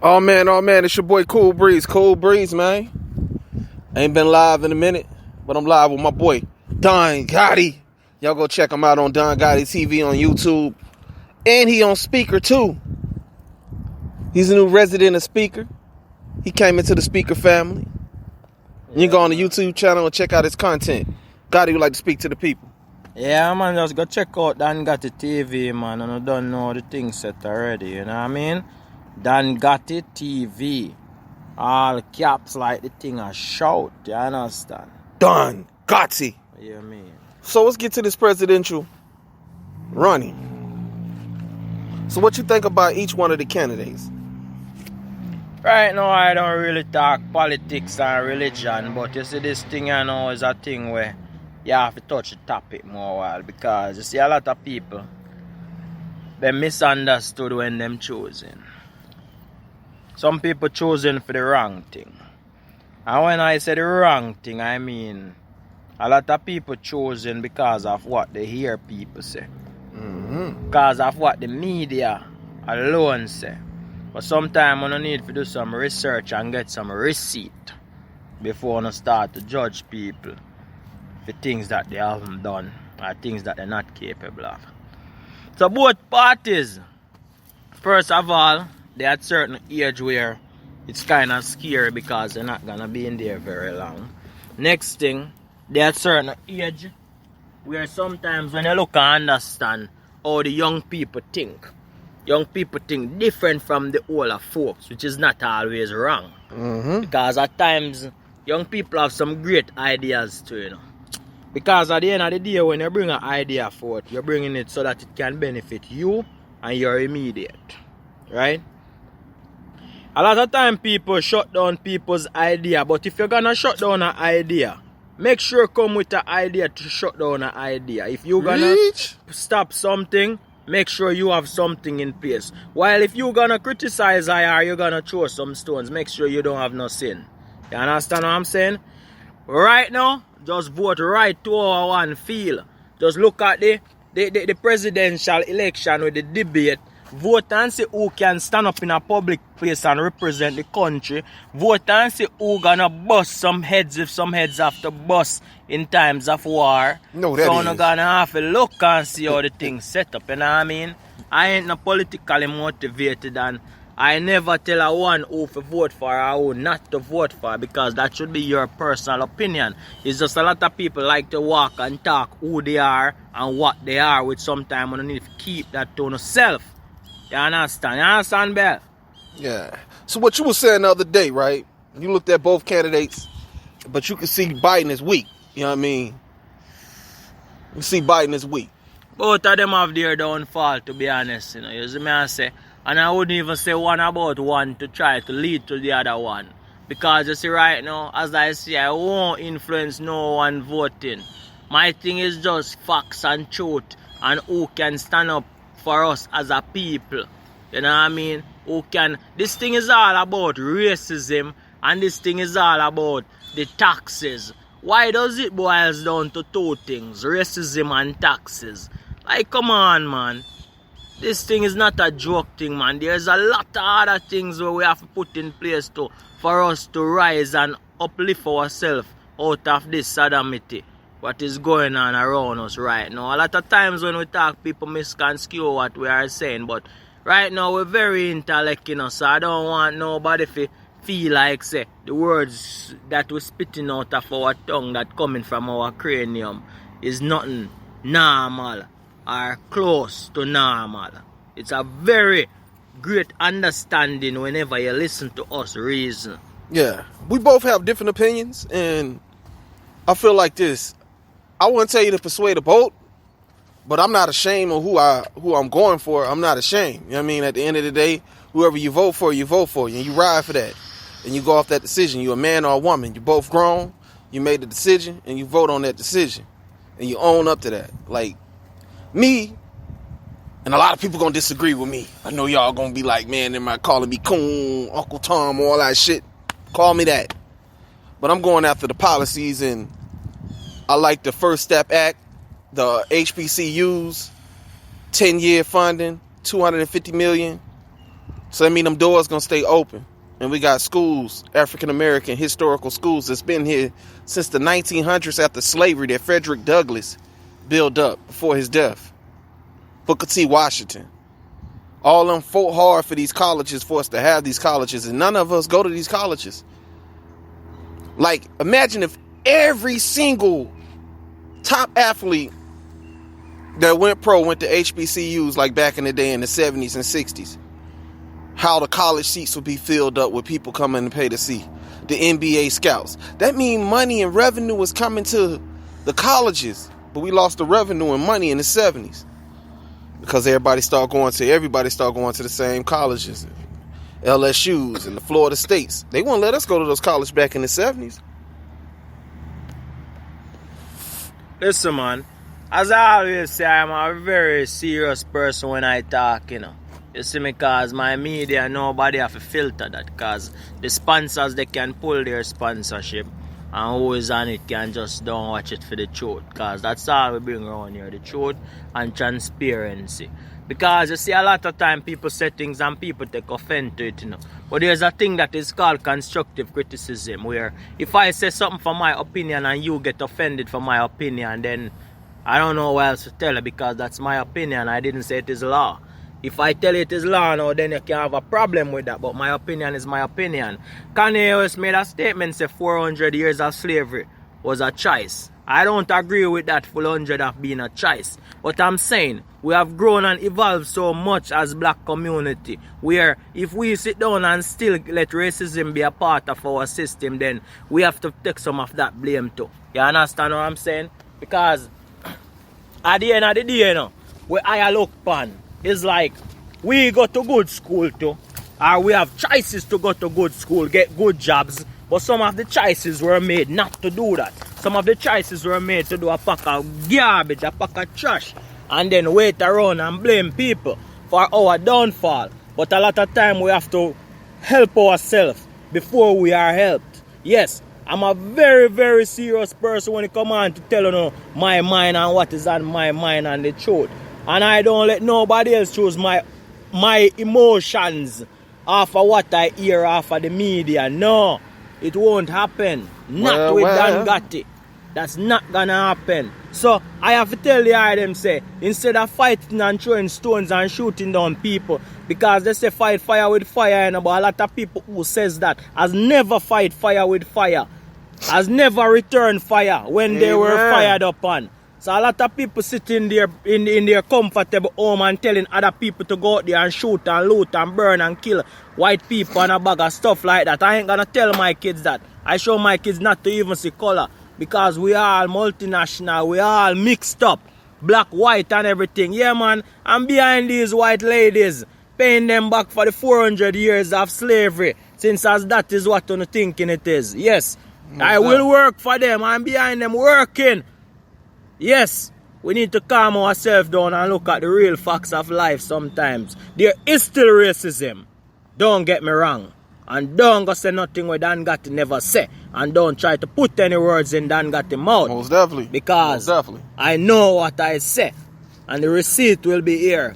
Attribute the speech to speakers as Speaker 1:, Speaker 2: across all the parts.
Speaker 1: Oh man, it's your boy Cool Breeze. Cool Breeze, man. Ain't been live in a minute, but I'm live with my boy Don Gotti. Y'all go check him out on Don Gotti TV on YouTube. And he on Speaker too. He's a new resident of Speaker. He came into the Speaker family. You can go on the YouTube channel and check out his content. Gotti would like to speak to the people.
Speaker 2: Yeah, man, just go check out Dan Gotti TV, man, and I don't know the thing set already, you know what I mean? Dan Gotti TV. All caps like the thing a shout, you understand?
Speaker 1: Don Gotti.
Speaker 2: Yeah, mean.
Speaker 1: So let's get to this presidential running. So what you think about each one of the candidates?
Speaker 2: Right now, I don't really talk politics and religion, but you see, this thing I know is a thing where you have to touch the topic more while, because you see a lot of people, they misunderstood when them choosing. Some people choosing for the wrong thing. And when I say the wrong thing, I mean a lot of people choosing because of what they hear people say. Because of what the media alone say. But sometimes you need to do some research and get some receipt before you start to judge people for things that they haven't done or things that they're not capable of. So both parties, first of all, they're at a certain age where it's kind of scary because they're not going to be in there very long. Next thing, they're at a certain age where sometimes when you look and understand how the young people think different from the older folks, which is not always wrong. Because at times, young people have some great ideas too, you know. Because at the end of the day, when you bring an idea forth, you're bringing it so that it can benefit you and your immediate. Right? A lot of time people shut down people's idea, but if you're gonna shut down an idea, make sure come with an idea to shut down an idea. If you're gonna stop something, make sure you have something in place. While if you're gonna criticize or you're gonna throw some stones, make sure you don't have no sin. You understand what I'm saying? Right now, just vote right to our one feel. Just look at the presidential election with the debate. Vote and see who can stand up in a public place and represent the country. Vote and see who gonna bust some heads if some heads have to bust in times of war.
Speaker 1: No, that
Speaker 2: so
Speaker 1: is.
Speaker 2: you're gonna have to look and see how the things set up. You know what I mean? I ain't no politically motivated, and I never tell a one who to vote for or who not to vote for, because that should be your personal opinion. It's just a lot of people like to walk and talk who they are and what they are, which sometimes you need to keep that to yourself. You understand? You understand, Bell?
Speaker 1: Yeah. So what you were saying the other day, right? You looked at both candidates, but you can see Biden is weak. You know what I mean? You see Biden is weak.
Speaker 2: Both of them have their downfall, to be honest. You know, you see me I say, and I wouldn't even say one about one to try to lead to the other one. Because you see right now, as I say, I won't influence no one voting. My thing is just facts and truth and who can stand up for us as a people. You know what I mean? Who can... This thing is all about racism, and this thing is all about the taxes. Why does it boils down to two things? Racism and taxes. Like, come on, man. This thing is not a joke thing, man. There's a lot of other things where we have to put in place for us to rise and uplift ourselves out of this sodomity. What is going on around us right now. A lot of times when we talk, people misconstrue what we are saying, but right now we're very intellect, you know, so I don't want nobody to feel like, say, the words that we're spitting out of our tongue that coming from our cranium is nothing normal or close to normal. It's a very great understanding whenever you listen to us reason.
Speaker 1: Yeah. We both have different opinions, and I feel like this. I wouldn't tell you to persuade a vote, but I'm not ashamed of who I'm going for. I'm not ashamed. You know what I mean? At the end of the day, whoever you vote for, and you ride for that. And you go off that decision. You're a man or a woman. You're both grown. You made the decision, and you vote on that decision. And you own up to that. Like, me, and a lot of people gonna disagree with me. I know y'all gonna be like, man, they might calling me Coon, Uncle Tom, all that shit. Call me that. But I'm going after the policies, and I like the First Step Act, the HBCUs, 10-year funding, $250 million. So that mean them doors gonna stay open. And we got schools, African-American historical schools that's been here since the 1900s after slavery that Frederick Douglass built up before his death. Booker T. Washington. All them fought hard for these colleges, for us to have these colleges, and none of us go to these colleges. Like, imagine if every single top athlete that went pro went to HBCUs like back in the day in the 70s and 60s. How the college seats would be filled up with people coming to pay to see the NBA scouts. That means money and revenue was coming to the colleges, but we lost the revenue and money in the 70s because everybody started going to the same colleges, LSUs and the Florida States. They wouldn't let us go to those colleges back in the 70s.
Speaker 2: Listen, man, as I always say, I'm a very serious person when I talk, you know. You see me, cause my media, nobody have to filter that, cause the sponsors, they can pull their sponsorship and who is on it can just don't watch it for the truth, cause that's all we bring around here, the truth and transparency. Because you see, a lot of time people say things and people take offense to it, you know. But there's a thing that is called constructive criticism, where if I say something for my opinion and you get offended for my opinion, then I don't know what else to tell you, because that's my opinion. I didn't say it is law. If I tell it is law now, then you can have a problem with that. But my opinion is my opinion. Kanye West made a statement say 400 years of slavery was a choice. I don't agree with that full 100 of being a choice. But I'm saying we have grown and evolved so much as black community, where if we sit down and still let racism be a part of our system, then we have to take some of that blame too. You understand what I'm saying? Because at the end of the day, you know, where I look upon, it's like we go to good school too, or we have choices to go to good school, get good jobs, but some of the choices were made not to do that. Some of the choices were made to do a pack of garbage, a pack of trash, and then wait around and blame people for our downfall. But a lot of time we have to help ourselves before we are helped. Yes, I'm a very, very serious person when it comes on to tell you my mind and what is on my mind and the truth. And I don't let nobody else choose my emotions off of what I hear off of the media. No, it won't happen. Not with Dan Gotti. That's not gonna happen. So I have to tell the eye them say, instead of fighting and throwing stones and shooting down people, because they say fight fire with fire, you know, but a lot of people who says that has never fight fire with fire, has never returned fire when they were fired upon. So a lot of people sitting there in their comfortable home and telling other people to go out there and shoot and loot and burn and kill white people and a bag of stuff like that. I ain't gonna tell my kids that. I show my kids not to even see color, because we are all multinational, we are all mixed up, black, white and everything. Yeah, man, I'm behind these white ladies, paying them back for the 400 years of slavery, since as that is what you're thinking it is. Yes, I will work for them. I'm behind them working. Yes, we need to calm ourselves down and look at the real facts of life sometimes. There is still racism. Don't get me wrong. And don't go say nothing where Dan Gotti never say. And don't try to put any words in Dan Gotti mouth.
Speaker 1: Most definitely.
Speaker 2: Because I know what I say. And the receipt will be here.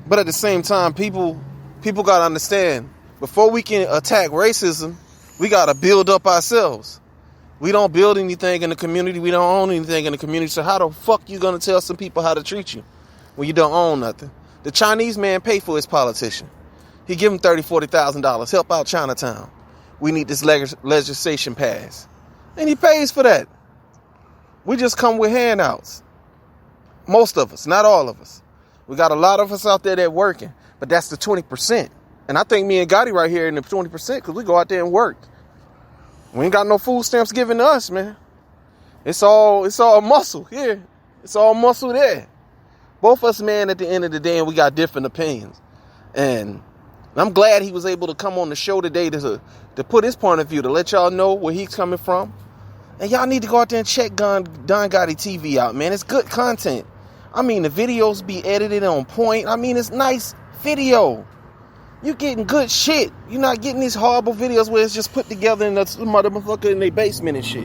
Speaker 1: But at the same time, people got to understand, before we can attack racism, we got to build up ourselves. We don't build anything in the community. We don't own anything in the community. So how the fuck you gonna tell some people how to treat you when you don't own nothing? The Chinese man paid for his politician. He give him $30,000, $40,000. Help out Chinatown. We need this legislation passed. And he pays for that. We just come with handouts. Most of us, not all of us. We got a lot of us out there that working, but that's the 20%. And I think me and Gotti right here in the 20% because we go out there and work. We ain't got no food stamps given to us, man. It's all muscle here. It's all muscle there. Both of us, man, at the end of the day, and we got different opinions. And I'm glad he was able to come on the show today to put his point of view, to let y'all know where he's coming from. And y'all need to go out there and check Don Gotti TV out, man. It's good content. I mean, the videos be edited on point. I mean, it's nice video. You getting good shit. You're not getting these horrible videos where it's just put together in the motherfucker in their basement and shit.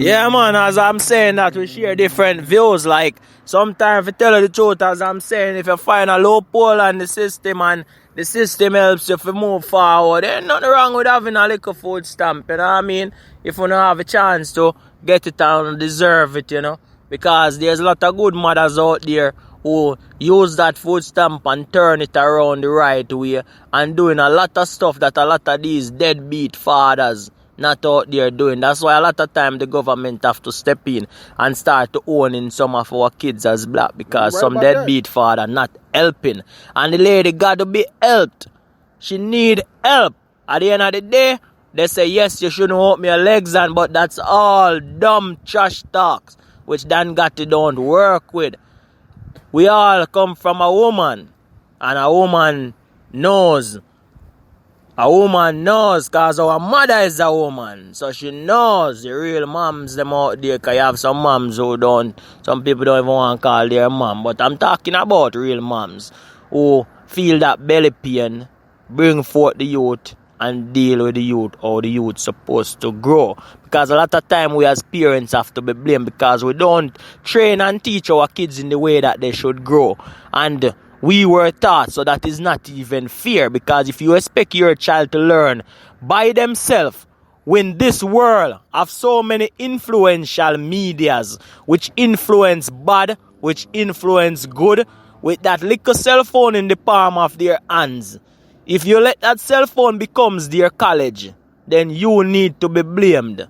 Speaker 2: Yeah, man, as I'm saying that we share different views. Like, sometimes, to tell you the truth, as I'm saying, if you find a loophole in the system and the system helps you to move forward. There's nothing wrong with having a little food stamp, you know what I mean? If you don't have a chance to get it and deserve it, you know. Because there's a lot of good mothers out there who use that food stamp and turn it around the right way and doing a lot of stuff that a lot of these deadbeat fathers not out there doing. That's why a lot of time the government have to step in and start to owning some of our kids as black, because some deadbeat father not helping. And the lady got to be helped. She need help. At the end of the day, they say, yes, you shouldn't open your legs on, but that's all dumb trash talks, which Dan Gotti don't work with. We all come from a woman, and a woman knows. A woman knows because our mother is a woman. So she knows the real moms them out there. Because you have some moms who don't, some people don't even want to call their mom. But I'm talking about real moms who feel that belly pain, bring forth the youth and deal with the youth, how the youth supposed to grow. Because a lot of time we as parents have to be blamed because we don't train and teach our kids in the way that they should grow. And we were taught, so that is not even fair, because if you expect your child to learn by themselves, when this world have so many influential medias, which influence bad, which influence good, with that little cell phone in the palm of their hands, if you let that cell phone becomes their college, then you need to be blamed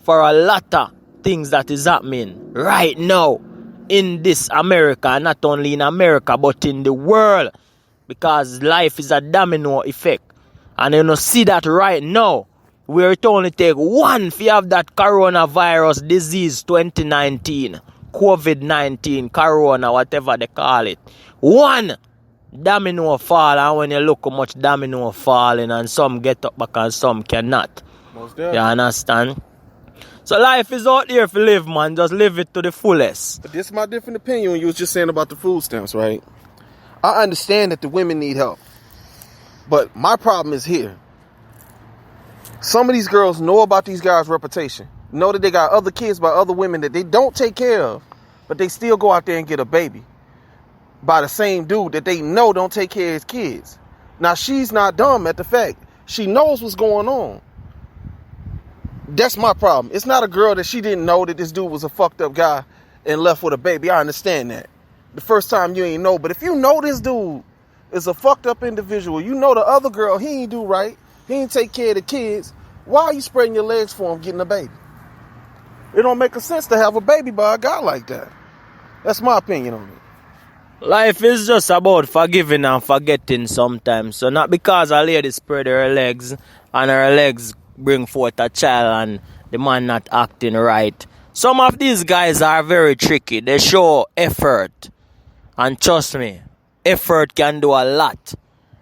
Speaker 2: for a lot of things that is happening right now in this America, not only in America, but in the world. Because life is a domino effect. And you know, see that right now, where it only take one if you have that coronavirus disease 2019, COVID-19, corona, whatever they call it. One domino fall, and when you look how much domino falling, and some get up back and some cannot.
Speaker 1: Most
Speaker 2: You
Speaker 1: definitely.
Speaker 2: understand? So life is out there for live, man. Just live it to the fullest.
Speaker 1: But this is my different opinion when you was just saying about the food stamps, right? I understand that the women need help. But my problem is here. Some of these girls know about these guys' reputation. Know that they got other kids by other women that they don't take care of. But they still go out there and get a baby by the same dude that they know don't take care of his kids. Now, she's not dumb at the fact. She knows what's going on. That's my problem. It's not a girl that she didn't know that this dude was a fucked up guy and left with a baby. I understand that. The first time you ain't know. But if you know this dude is a fucked up individual, you know the other girl, he ain't do right. He ain't take care of the kids. Why are you spreading your legs for him getting a baby? It don't make a sense to have a baby by a guy like that. That's my opinion on it.
Speaker 2: Life is just about forgiving and forgetting sometimes. So not because a lady spread her legs and her legs bring forth a child and the man not acting right. Some of these guys are very tricky. They show effort. And trust me, effort can do a lot.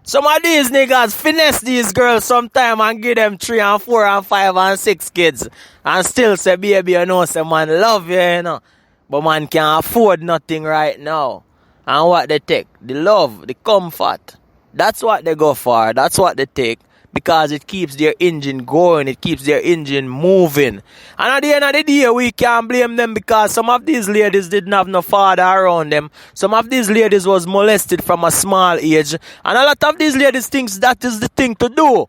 Speaker 2: Some of these niggas finesse these girls sometime and give them 3 and 4 and 5 and 6 kids. And still say, baby, you know, say, man, love you, you know. But man can't afford nothing right now. And what they take? The love, the comfort. That's what they go for. That's what they take. Because it keeps their engine going. It keeps their engine moving. And at the end of the day, we can't blame them because some of these ladies didn't have no father around them. Some of these ladies was molested from a small age. And a lot of these ladies think that is the thing to do.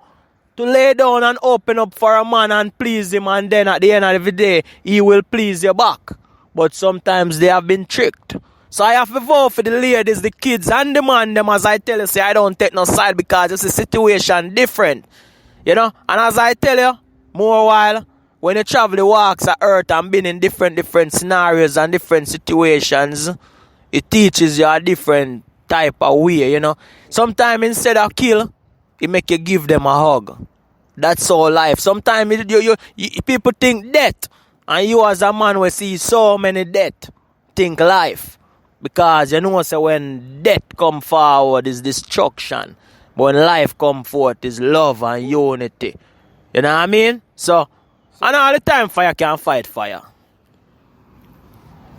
Speaker 2: To lay down and open up for a man and please him. And then at the end of the day, he will please you back. But sometimes they have been tricked. So I have to vote for the ladies, the kids, and the man them. As I tell you, say I don't take no side because it's a situation different. You know? And as I tell you, more while, when you travel the walks of earth and been in different scenarios and different situations, it teaches you a different type of way, you know? Sometimes instead of kill, it make you give them a hug. That's all life. Sometimes you people think death. And you as a man will see so many death, think life. Because you know, so when death come forward is destruction. But when life come forth is love and unity. You know what I mean? So, and all the time fire can fight fire.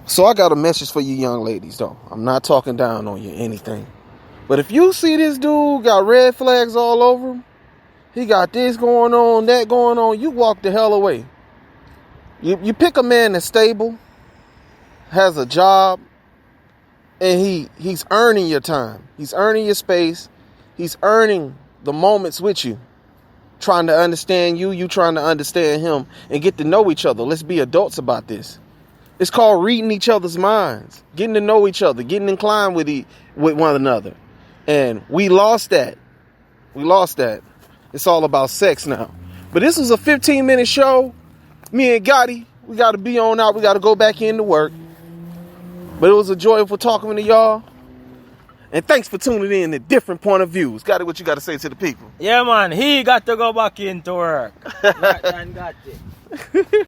Speaker 1: So I got a message for you young ladies, though. I'm not talking down on you or anything. But if you see this dude got red flags all over him, he got this going on, that going on, you walk the hell away. You pick a man that's stable, has a job, and he's earning your time. He's earning your space. He's earning the moments with you. Trying to understand you, you trying to understand him, and get to know each other. Let's be adults about this. It's called reading each other's minds, getting to know each other, getting inclined with one another. And we lost that. We lost that. It's all about sex now. But this was a 15-minute show. Me and Gotti, we got to be on out. We got to go back into work. But it was a joyful talking to y'all. And thanks for tuning in to Different Point of Views. Gotti, what you got to say to the people?
Speaker 2: Yeah, man. He got to go back into work. Not got it.